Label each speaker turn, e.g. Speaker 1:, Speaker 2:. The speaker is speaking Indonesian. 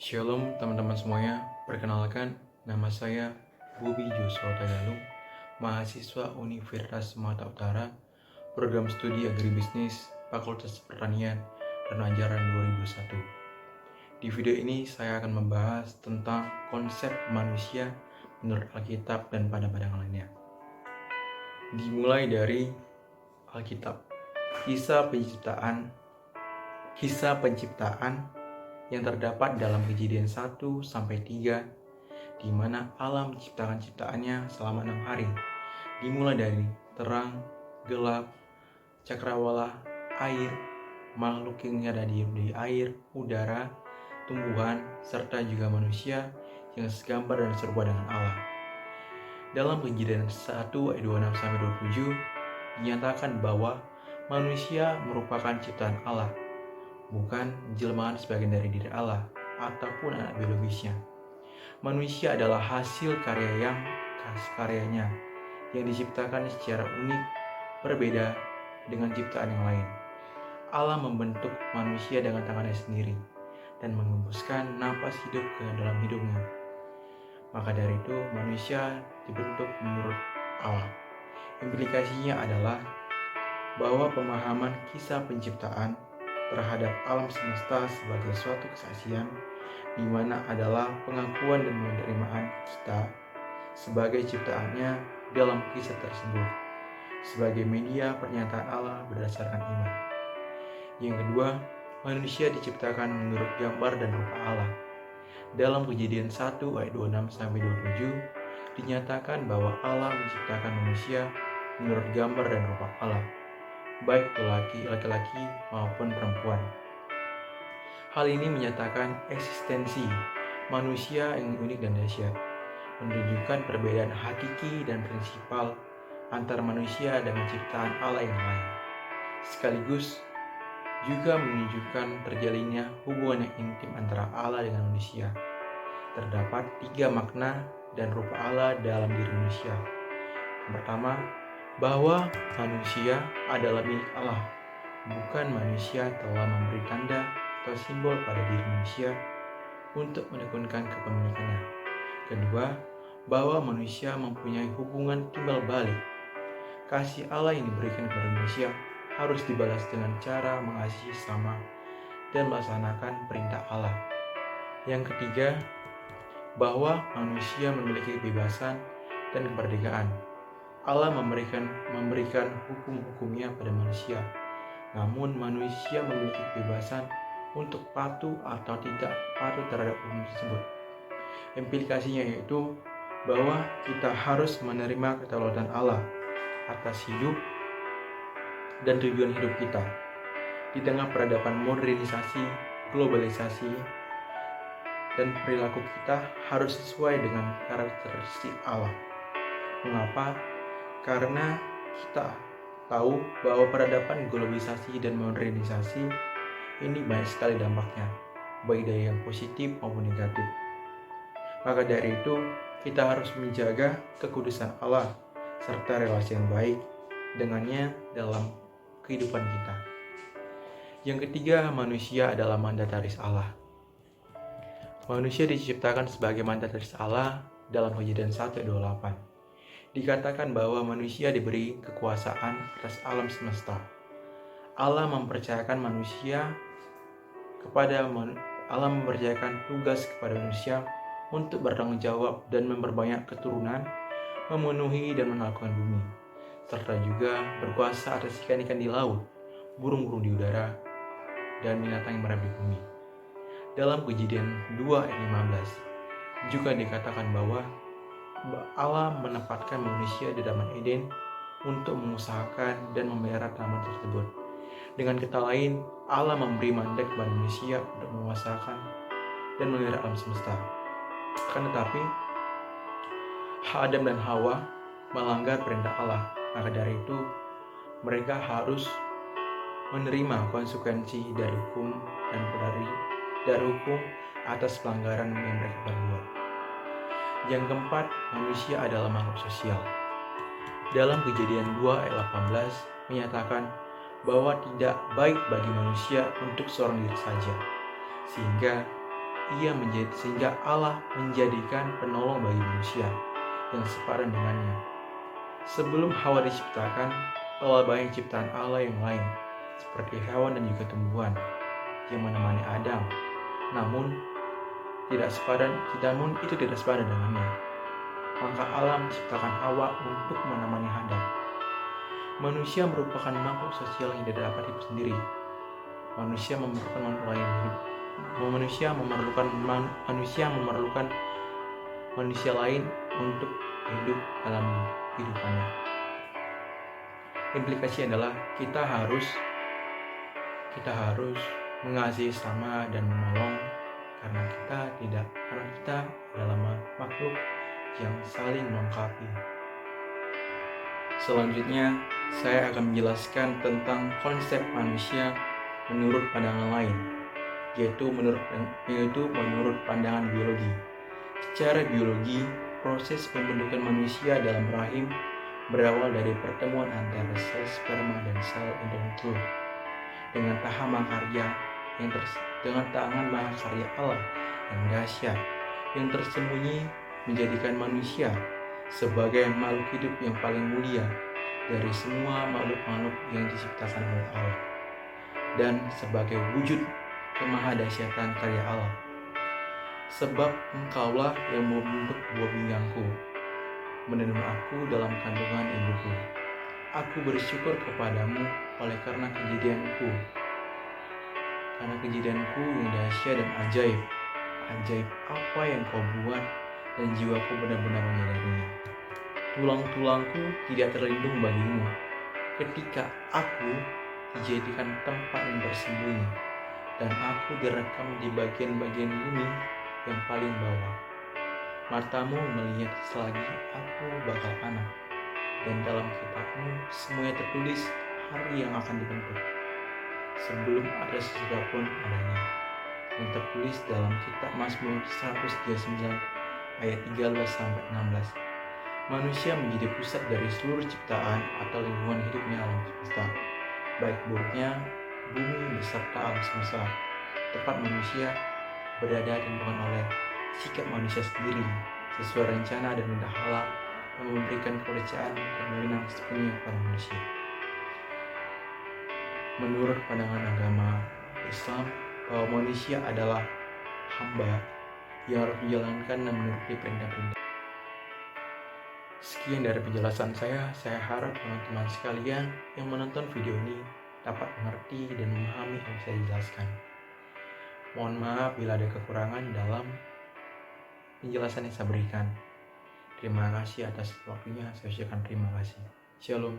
Speaker 1: Shalom teman-teman semuanya, perkenalkan nama saya Bobi Joshua Tagalung, mahasiswa Universitas Sumatera Utara, program studi agribisnis, Fakultas Pertanian, dan ajaran 2001. Di video ini saya akan membahas tentang konsep manusia menurut Alkitab dan pada pandangan lainnya. Dimulai dari Alkitab, kisah penciptaan yang terdapat dalam Kejadian 1-3, di mana Allah menciptakan ciptaannya selama 6 hari. Dimulai dari terang, gelap, cakrawala, air, makhluk yang ada di air, udara, tumbuhan, serta juga manusia yang segambar dan serupa dengan Allah. Dalam Kejadian 1 ayat 26-27 dinyatakan bahwa manusia merupakan ciptaan Allah, bukan jelmaan sebagian dari diri Allah ataupun anak biologisnya. Manusia adalah hasil karyanya yang diciptakan secara unik, berbeda dengan ciptaan yang lain. Allah membentuk manusia dengan tangannya sendiri dan mengembuskan napas hidup ke dalam hidungnya. Maka dari itu manusia dibentuk menurut Allah. Implikasinya adalah bahwa pemahaman kisah penciptaan terhadap alam semesta sebagai suatu kesaksian, di mana adalah pengakuan dan penerimaan kita sebagai ciptaannya dalam kisah tersebut, sebagai media pernyataan Allah berdasarkan iman. Yang kedua, manusia diciptakan menurut gambar dan rupa Allah. Dalam Kejadian 1 ayat 26-27 dinyatakan bahwa Allah menciptakan manusia menurut gambar dan rupa Allah, baik laki-laki maupun perempuan. Hal ini menyatakan eksistensi manusia yang unik dan dahsyat, menunjukkan perbedaan hakiki dan prinsipal antara manusia dengan ciptaan Allah yang lain. Sekaligus juga menunjukkan terjalinnya hubungan yang intim antara Allah dengan manusia. Terdapat 3 makna dan rupa Allah dalam diri manusia. Yang pertama, bahwa manusia adalah milik Allah, bukan manusia telah memberi tanda atau simbol pada diri manusia untuk menekunkan kepemilikannya. Kedua, bahwa manusia mempunyai hubungan timbal balik. Kasih Allah yang diberikan kepada manusia harus dibalas dengan cara mengasihi sesama dan melaksanakan perintah Allah. Yang ketiga, bahwa manusia memiliki kebebasan dan kemerdekaan. Allah memberikan hukum-hukumnya pada manusia, namun manusia memiliki kebebasan untuk patuh atau tidak patuh terhadap hukum tersebut. Implikasinya yaitu bahwa kita harus menerima kedaulatan Allah atas hidup dan tujuan hidup kita. Di tengah peradaban modernisasi, globalisasi, dan perilaku kita harus sesuai dengan karakteristik Allah. Mengapa? Karena kita tahu bahwa peradaban globalisasi dan modernisasi ini banyak sekali dampaknya, baik dari yang positif maupun negatif. Maka dari itu, kita harus menjaga kekudusan Allah serta relasi yang baik dengannya dalam kehidupan kita. Yang ketiga, manusia adalah mandataris Allah. Manusia diciptakan sebagai mandataris Allah dalam Kejadian 1:28. Dikatakan bahwa manusia diberi kekuasaan atas alam semesta. Allah mempercayakan tugas kepada manusia untuk bertanggung jawab dan memperbanyak keturunan, memenuhi dan menaklukkan bumi, serta juga berkuasa atas ikan-ikan di laut, burung-burung di udara, dan binatang yang merayap di bumi. Dalam Kejadian 2 ayat 15 juga dikatakan bahwa Allah menempatkan manusia di Taman Eden untuk mengusahakan dan memelihara taman tersebut. Dengan kata lain, Allah memberi mandat kepada manusia untuk menguasakan dan memelihara alam semesta. Akan tetapi, Adam dan Hawa melanggar perintah Allah. Maka dari itu, mereka harus menerima konsekuensi dari hukum atas pelanggaran yang mereka perbuat. Yang keempat, manusia adalah makhluk sosial. Dalam Kejadian 2 ayat 18 menyatakan bahwa tidak baik bagi manusia untuk seorang diri saja, sehingga sehingga Allah menjadikan penolong bagi manusia yang sepadan dengannya. Sebelum Hawa diciptakan, telah banyak ciptaan Allah yang lain, seperti hewan dan juga tumbuhan, yang menemani Adam. Namun itu tidak sepadan dengannya. Maka Allah menciptakan Hawa untuk menemani Adam. Manusia merupakan makhluk sosial yang tidak dapat hidup sendiri. Manusia memerlukan makhluk lain hidup. Manusia memerlukan manusia lain untuk hidup dalam kehidupannya. Implikasi adalah kita harus mengasihi sama dan menolong karena kita adalah makhluk yang saling melengkapi. Selanjutnya, saya akan menjelaskan tentang konsep manusia menurut pandangan lain, yaitu menurut pandangan biologi. Secara biologi, proses pembentukan manusia dalam rahim berawal dari pertemuan antara sel sperma dan sel endometrium dengan tangan mahakarya Allah yang dahsyat yang tersembunyi menjadikan manusia sebagai makhluk hidup yang paling mulia dari semua makhluk-makhluk yang diciptakan oleh Allah dan sebagai wujud kemahadahsyatan karya Allah. Sebab engkaulah yang membentuk buah pinggangku, menenun aku dalam kandungan ibuku. Aku bersyukur kepadamu karena kejadianku yang dahsyat dan ajaib. Ajaib apa yang kau buat dan jiwaku benar-benar menyadarinya. Tulang-tulangku tidak terlindung bagimu ketika aku dijadikan tempat yang tersembunyi dan aku direkam di bagian-bagian bumi yang paling bawah. Matamu melihat selagi aku bakal anak, dan dalam kitabmu semuanya tertulis hari yang akan dibentuk sebelum ada sesudah pun adanya, yang tertulis dalam kitab Mazmur 139 ayat 13-16. Manusia menjadi pusat dari seluruh ciptaan atau lingkungan hidupnya alam semesta, baik buruknya bumi beserta alam semesta. Tempat manusia berada ditentukan oleh sikap manusia sendiri sesuai rencana dan kehendak Allah yang memberikan kepercayaan dan wewenang sepenuhnya kepada manusia. Menurut pandangan agama Islam, bahwa manusia adalah hamba yang harus menjalankan dan menuruti perintah-perintah. Sekian dari penjelasan saya harap teman-teman sekalian yang menonton video ini dapat mengerti dan memahami yang saya jelaskan. Mohon maaf bila ada kekurangan dalam penjelasan yang saya berikan. Terima kasih atas waktunya, saya ucapkan terima kasih. Shalom.